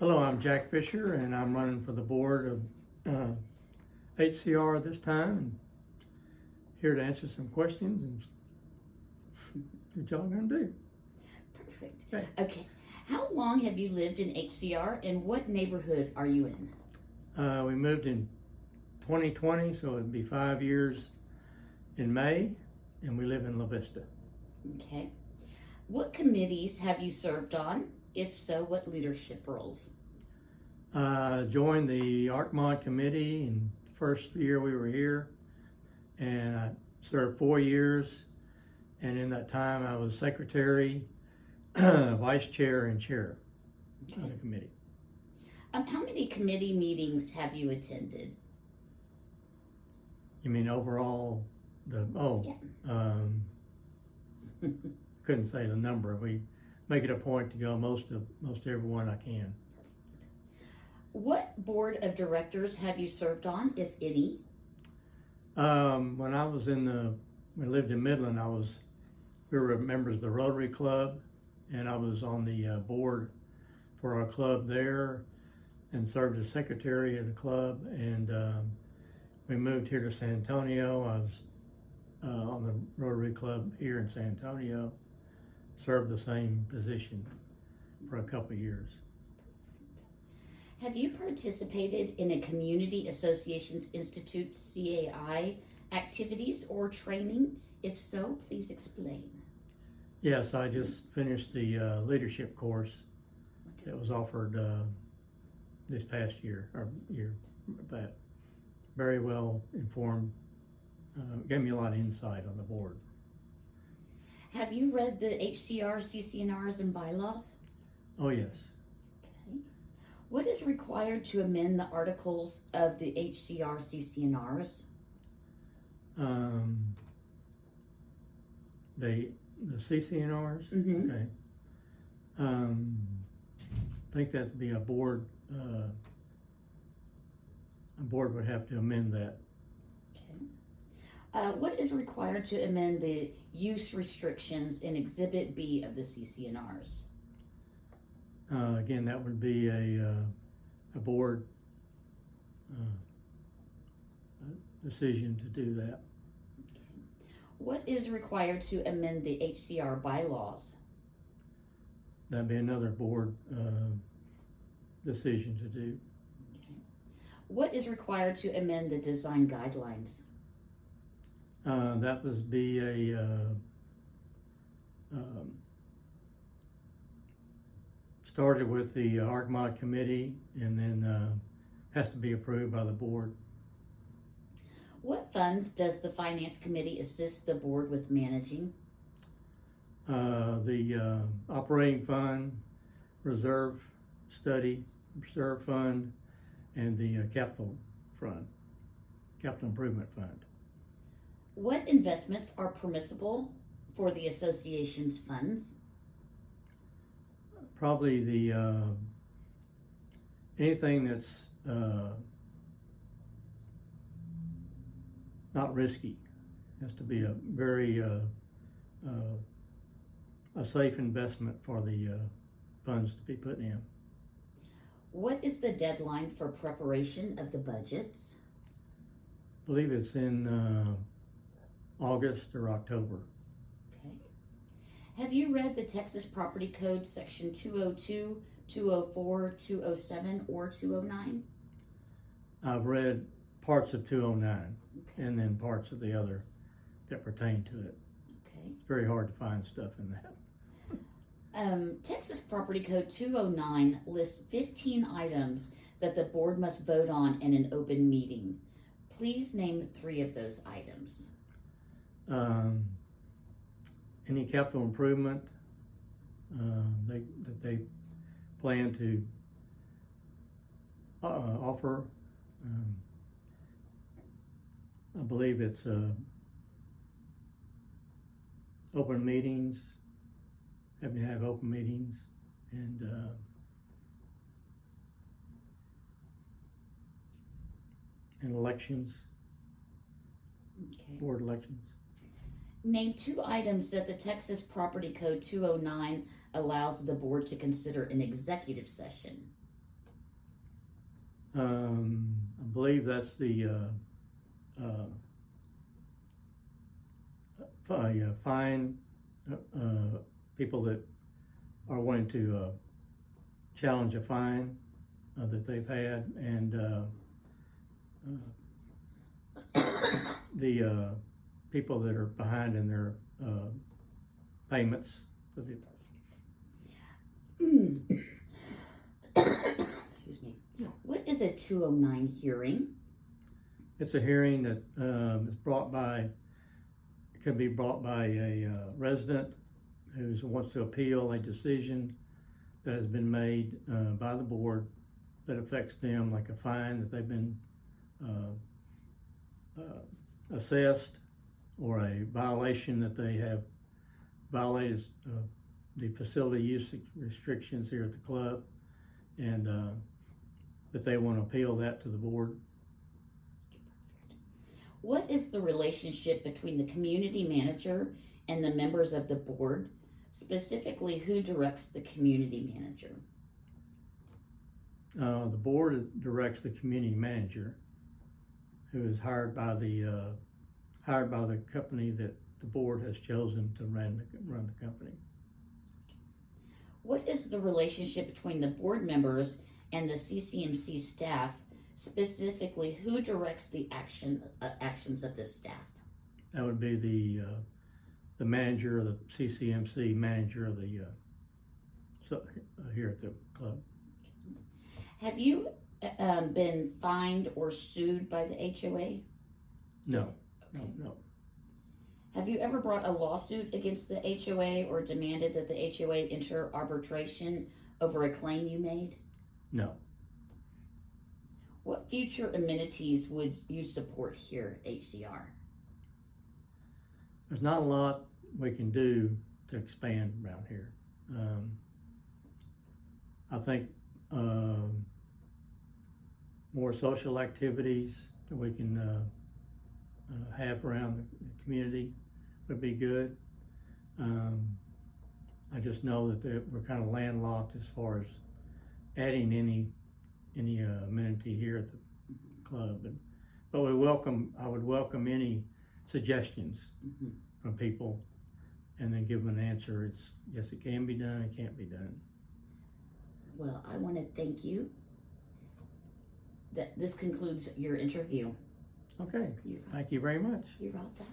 Hello, I'm Jack Fisher, and I'm running for the board of HCR this time, and here to answer some questions and what y'all gonna do. Perfect. Okay. Okay. How long have you lived in HCR and what neighborhood are you in? We moved in 2020, so it'd be 5 years in May, and we live in La Vista. Okay. What committees have you served on? If so, what leadership roles? Joined the ArcMod committee in the first year we were here, and I served 4 years, and in that time I was secretary, vice chair, and chair of the committee. How many committee meetings have you attended? You mean overall? Yeah. Couldn't say the number. We make it a point to go most everyone I can. What board of directors have you served on, if any? When I was we lived in Midland, we were members of the Rotary Club, and I was on the board for our club there, and served as secretary of the club. And we moved here to San Antonio. I was on the Rotary Club here in San Antonio, served the same position for a couple of years. Have you participated in a Community Associations Institute CAI activities or training? If so, please explain. Yes, I just finished the leadership course that was offered this past year, or year back. Very well informed, gave me a lot of insight on the board. Have you read the HCR CCNRs and bylaws? Oh, yes. Okay. What is required to amend the articles of the HCR CCNRs? The CCNRs? Mm-hmm. Okay. I think that'd be a board would have to amend that. Okay. What is required to amend the use restrictions in Exhibit B of the CCNRs? Again, that would be a board decision to do that. Okay. What is required to amend the HCR bylaws? That'd be another board decision to do. Okay. What is required to amend the design guidelines? That would be started with the ArcMod committee, and then has to be approved by the board. What funds does the Finance Committee assist the board with managing? The operating fund, reserve fund, and the capital improvement fund. What investments are permissible for the association's funds? Probably the anything that's not risky. Has to be a very a safe investment for the funds to be put in. What is the deadline for preparation of the budgets? I believe it's in August or October. Okay. Have you read the Texas Property Code section 202, 204, 207, or 209? I've read parts of 209 Okay. and then parts of the other that pertain to it. Okay. It's very hard to find stuff in that. Texas Property Code 209 lists 15 items that the board must vote on in an open meeting. Please name 3 of those items. Any capital improvement that they plan to offer. I believe it's open meetings, having to have open meetings, and elections, Okay. board elections. Name 2 items that the Texas Property Code 209 allows the board to consider in executive session. I believe that's the, fine, people that are wanting to, challenge a fine, that they've had, and, the, people that are behind in their, payments for the, Excuse me. What is a 209 hearing? it's a hearing that, is brought by, could be brought by a, resident who wants to appeal a decision that has been made, by the board that affects them, like a fine that they've been, assessed, or a violation that they have violated, the facility use restrictions here at the club, and, that they want to appeal that to the board. What is the relationship between the community manager and the members of the board? Specifically, who directs the community manager? The board directs the community manager, who is hired by the company that the board has chosen to run the company. What is the relationship between the board members and the CCMC staff? Specifically, who directs the actions of the staff? That would be the manager of the CCMC, manager of the, here at the club. Have you been fined or sued by the HOA? No, Okay. no. Have you ever brought a lawsuit against the HOA or demanded that the HOA enter arbitration over a claim you made? No. What future amenities would you support here at HCR? There's not a lot we can do to expand around here. I think more social activities that we can have around the community would be good. I just know that we're kind of landlocked as far as adding any amenity here at the club, but I would welcome any suggestions from people, and then give them an answer. It's yes, it can be done, it can't be done. Well, I want to thank you. This concludes your interview. Okay, thank you very much. You're welcome.